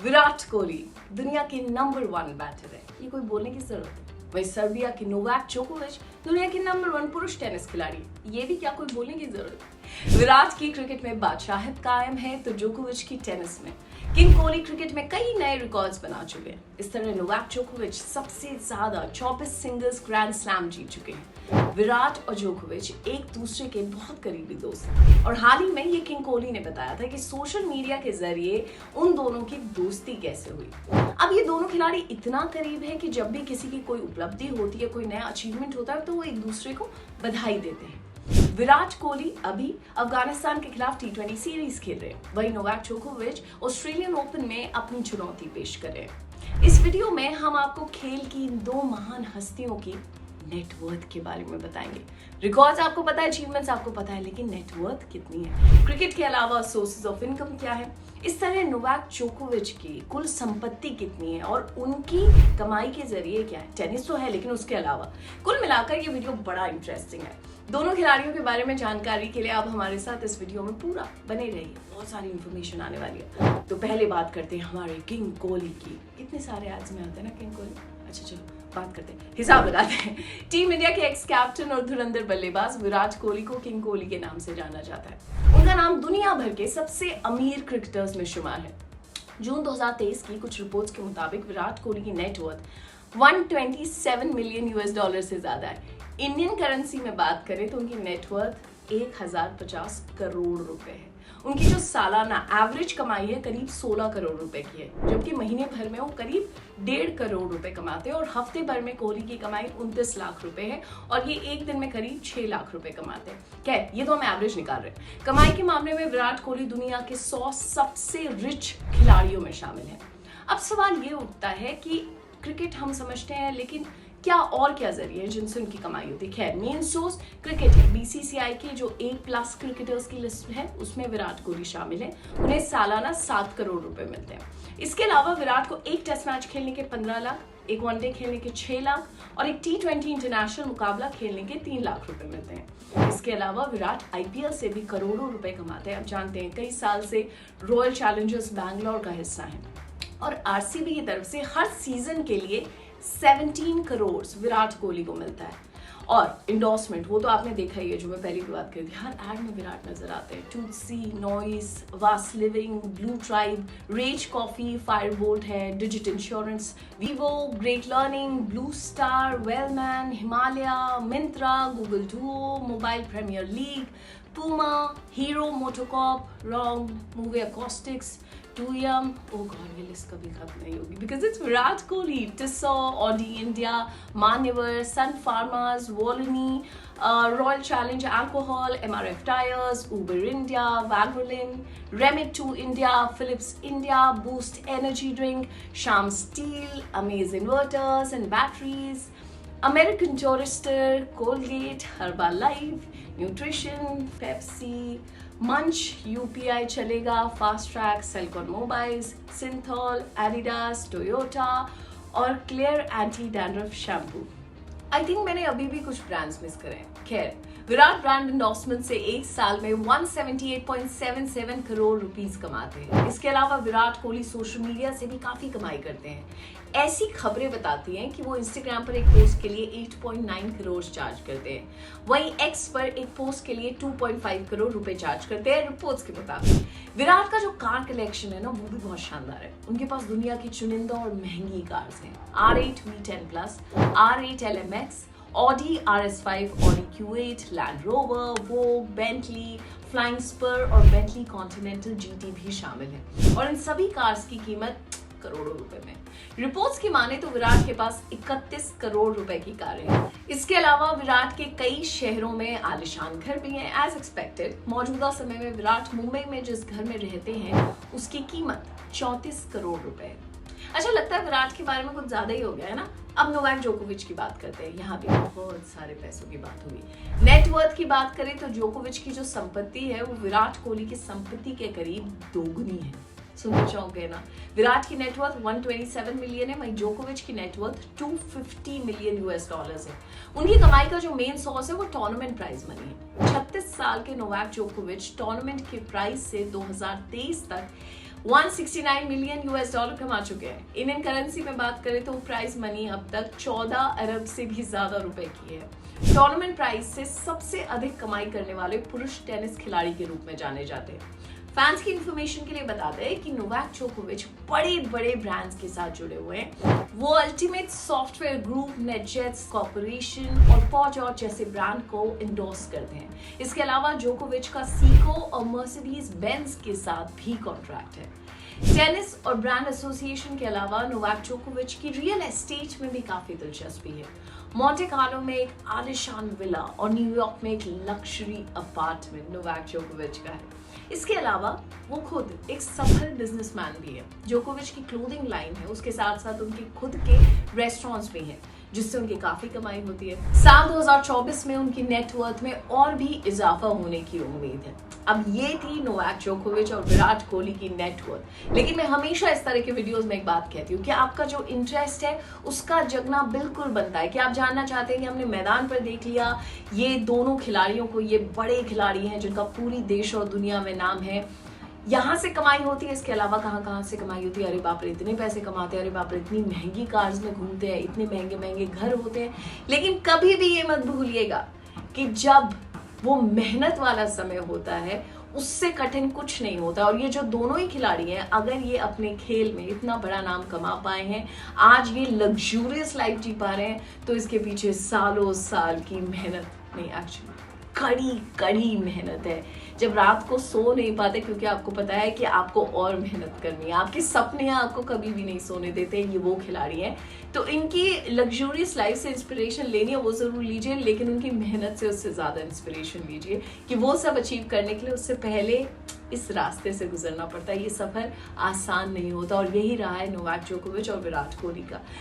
विराट कोहली दुनिया के number 1 batter है, ये कोई बोलने की जरूरत है। वही सर्बिया के नोवाक जोकोविच दुनिया के नंबर 1 पुरुष टेनिस खिलाड़ी, ये भी क्या कोई बोलने की जरूरत है। विराट की क्रिकेट में बादशाहत कायम है तो जोकोविच की टेनिस में। किंग कोहली क्रिकेट में कई नए रिकॉर्ड्स बना चुके हैं। इस तरह नोवाक जोकोविच सबसे ज्यादा 24 सिंगल्स ग्रैंड स्लैम जीत चुके हैं। विराट और जोकोविच एक दूसरे के बहुत करीबी दोस्त हैं और हाल ही में ये किंग कोहली ने बताया था कि सोशल मीडिया के जरिए उन दोनों की दोस्ती कैसे हुई। अब ये दोनों खिलाड़ी इतना करीब है कि जब भी किसी की कोई उपलब्धि होती है, कोई नया अचीवमेंट होता है तो वो एक दूसरे को बधाई देते हैं। विराट कोहली अभी अफगानिस्तान के खिलाफ T20 सीरीज खेल रहे हैं, वही नोवाक जोकोविच ऑस्ट्रेलियन ओपन में अपनी चुनौती पेश कर रहे हैं। इस वीडियो में हम आपको खेल की इन दो महान हस्तियों की नेटवर्थ के बारे में बताएंगे। रिकॉर्ड्स आपको पता है, अचीवमेंट्स आपको पता है, लेकिन नेटवर्थ कितनी है, क्रिकेट के अलावा सोर्सेज ऑफ इनकम क्या है, इस तरह नोवाक जोकोविच की कुल संपत्ति कितनी है और उनकी कमाई के जरिए क्या है। टेनिस तो है लेकिन उसके अलावा कुल मिलाकर ये वीडियो बड़ा इंटरेस्टिंग है। दोनों खिलाड़ियों के बारे में जानकारी के लिए आप हमारे साथ इस वीडियो में पूरा बने रहिए, बहुत सारी इंफॉर्मेशन आने वाली है। तो पहले बात करते हैं हमारे किंग कोहली की। कितने सारे एड्स में आते हैं ना किंग कोहली। अच्छा चलो बात करते हैं, हिसाब लगाते हैं। टीम इंडिया के एक्स कैप्टन और धुरंधर बल्लेबाज विराट कोहली को किंग कोहली के नाम से जाना जाता है। उनका नाम दुनिया भर के सबसे अमीर क्रिकेटर्स में शुमार है। जून 2023 की कुछ रिपोर्ट्स के मुताबिक विराट कोहली की नेटवर्थ 127 मिलियन $US से ज्यादा है। इंडियन करेंसी में बात करें तो उनकी नेटवर्थ 1050 करोड़ रुपए है। उनकी जो सालाना एवरेज कमाई है करीब 16 करोड़ रुपए की है, जबकि महीने भर में वो करीब 1.5 करोड़ रुपए कमाते हैं और हफ्ते भर में कोहली की कमाई 29 लाख रुपए है और ये एक दिन में करीब 6 लाख रुपए कमाते हैं। क्या ये तो हम एवरेज निकाल रहे हैं। कमाई के मामले में विराट कोहली दुनिया के 100 सबसे रिच खिलाड़ियों में शामिल है। अब सवाल ये उठता है कि क्रिकेट हम समझते हैं, लेकिन क्या और क्या जरिए हैं जिनसे उनकी कमाई होती है। खैर मेन सोर्स क्रिकेट है। BCCI की जो A+ क्रिकेटर्स की लिस्ट है उसमें विराट कोहली शामिल है। उन्हें सालाना 7 करोड़ रुपए मिलते हैं। इसके अलावा विराट को एक टेस्ट मैच खेलने के 15 लाख, एक वनडे खेलने के 6 लाख और एक T20 इंटरनेशनल मुकाबला खेलने के 3 लाख रुपए मिलते हैं। इसके अलावा विराट IPL से भी करोड़ों रुपए कमाते हैं। आप जानते हैं कई साल से रॉयल चैलेंजर्स बैंगलोर का हिस्सा है और RCB की तरफ से हर सीजन के लिए 17 करोड़ विराट कोहली को मिलता है। और इंडोर्समेंट वो तो आपने देखा ही है, जो मैं पहले भी बात करी थी, हर एड में विराट नजर आते हैं। Toothsi, Noise, vast living, Blue Tribe, Rage Coffee, Fireboltt है, Digit Insurance, Vivo, Great Learning, Blue Star, Wellman, Himalaya, Myntra, Google Duo, Mobile Premier League, Puma, Hero MotoCorp, रॉन्ग, Muve Acoustics, 2M, oh god, ये list कभी खत्म नहीं होगी because it's Virat Kohli, Tissot, Audi India, Manyavar, Sun Pharmas, Volini, Royal Challenge Alcohol, MRF Tires, Uber India, Valvoline, Remit 2 India, Philips India, Boost Energy Drink, Sham Steel, Amaze Inverters and Batteries, American Tourister, Colgate, Herbalife, Nutrition, Pepsi, Munch, UPI चलेगा, Fastrack, Celkon mobiles, Cinthol, Adidas, Toyota और Clear anti dandruff shampoo. I think मैंने अभी भी कुछ brands miss करे हैं। खैर Virat brand endorsement से एक साल में 178.77 करोड़ रुपीस कमाते हैं। इसके अलावा विराट कोहली सोशल मीडिया से भी काफी कमाई करते हैं। ऐसी खबरें बताती हैं कि वो इंस्टाग्राम पर एक पोस्ट के लिए 8.9 करोड़ चार्ज करते हैं, वहीं एक्स पर एक पोस्ट के लिए 2.5 करोड़ रुपए चार्ज करते हैं रिपोर्ट्स के मुताबिक। विराट का जो कार कलेक्शन है ना वो भी बहुत शानदार है। उनके पास दुनिया की चुनिंदा और महंगी कार्स हैं। R8 V10+, R8 LMX, Audi RS5, Audi Q8, Land Rover, Vogue, Bentley, Flying Spur और Bentley Continental GT भी शामिल है और इन सभी कार्स की कीमत करोड़ों रुपए में। रिपोर्ट्स की माने तो विराट के पास 31 करोड़ रुपए की कारें हैं। इसके अलावा विराट के कई शहरों में आलिशान घर भी हैं एज एक्सपेक्टेड। मौजूदा समय में विराट मुंबई में जिस घर में रहते हैं उसकी कीमत 34 करोड़ रुपए है। अच्छा लगता है विराट के बारे में कुछ ज्यादा ही हो गया है ना। अब नोवाक जोकोविच की बात करते हैं। यहाँ भी बहुत सारे पैसों की बात हुई। नेटवर्थ की बात करें तो जोकोविच की जो संपत्ति है वो विराट कोहली की संपत्ति के करीब दोगुनी है। सुनकर चौंक गए ना। विराट की नेटवर्थ 127 मिलियन है, वहीं जोकोविच की नेटवर्थ 250 मिलियन $US है। उनकी कमाई का जो मेन सोर्स है वो टूर्नामेंट प्राइज मनी है। 36 साल के नोवाक जोकोविच टूर्नामेंट के प्राइस से 2023 तक 169 मिलियन यूएस डॉलर कमा चुके हैं। इंडियन करेंसी में बात करें तो प्राइस मनी अब तक 14 अरब से भी ज्यादा रुपए की है। टूर्नामेंट प्राइस से सबसे अधिक कमाई करने वाले पुरुष टेनिस खिलाड़ी के रूप में जाने जाते हैं। फैंस की इंफॉर्मेशन के लिए बता दें कि नोवाक जोकोविच बड़े बड़े ब्रांड्स के साथ जुड़े हुए हैं। वो अल्टीमेट सॉफ्टवेयर ग्रुप, नेटजेट्स कॉर्पोरेशन और पॉजॉट जैसे ब्रांड को इंडोर्स करते हैं। इसके अलावा जोकोविच का सीको और मर्सिडीज बेंज के साथ भी कॉन्ट्रैक्ट है। टेनिस और ब्रांड एसोसिएशन के अलावा नोवाक जोकोविच की रियल एस्टेट में भी काफी दिलचस्पी है। मोंटे कार्लो में एक आलिशान विला और न्यूयॉर्क में एक लग्जरी अपार्टमेंट नोवाक जोकोविच का है। इसके अलावा वो खुद एक सफल बिजनेसमैन भी है। जोकोविच की क्लोथिंग लाइन है, उसके साथ साथ उनके खुद के रेस्टोरेंट्स भी हैं, जिससे उनकी काफी कमाई होती है। साल 2024 में उनकी नेटवर्थ में और भी इजाफा होने की उम्मीद है। अब ये थी नोवाक जोकोविच और विराट कोहली की नेटवर्थ। लेकिन मैं हमेशा इस तरह के वीडियोस में एक बात कहती हूँ कि आपका जो इंटरेस्ट है उसका जगना बिल्कुल बनता है कि आप जानना चाहते हैं कि हमने मैदान पर देख लिया ये दोनों खिलाड़ियों को, ये बड़े खिलाड़ी हैं जिनका पूरी देश और दुनिया में नाम है, यहाँ से कमाई होती है, इसके अलावा कहाँ कहाँ से कमाई होती है। अरे बाप रे इतने पैसे कमाते हैं, अरे बाप रे इतनी महंगी कार्स में घूमते हैं, इतने महंगे महंगे घर होते हैं। लेकिन कभी भी ये मत भूलिएगा कि जब वो मेहनत वाला समय होता है उससे कठिन कुछ नहीं होता। और ये जो दोनों ही खिलाड़ी हैं, अगर ये अपने खेल में इतना बड़ा नाम कमा पाए हैं, आज ये लग्जूरियस लाइफ जी पा रहे हैं, तो इसके पीछे सालों साल की मेहनत नहीं, एक्चुअली कड़ी कड़ी मेहनत है। जब रात को सो नहीं पाते क्योंकि आपको पता है कि आपको और मेहनत करनी है, आपके सपने आपको कभी भी नहीं सोने देते, ये वो खिलाड़ी हैं। तो इनकी लग्जूरियस लाइफ से इंस्पिरेशन लेनी है वो जरूर लीजिए, लेकिन उनकी मेहनत से उससे ज्यादा इंस्पिरेशन लीजिए कि वो सब अचीव करने के लिए उससे पहले इस रास्ते से गुजरना पड़ता है। ये सफर आसान नहीं होता और यही रहा है नोवाक जोकोविच और विराट कोहली का।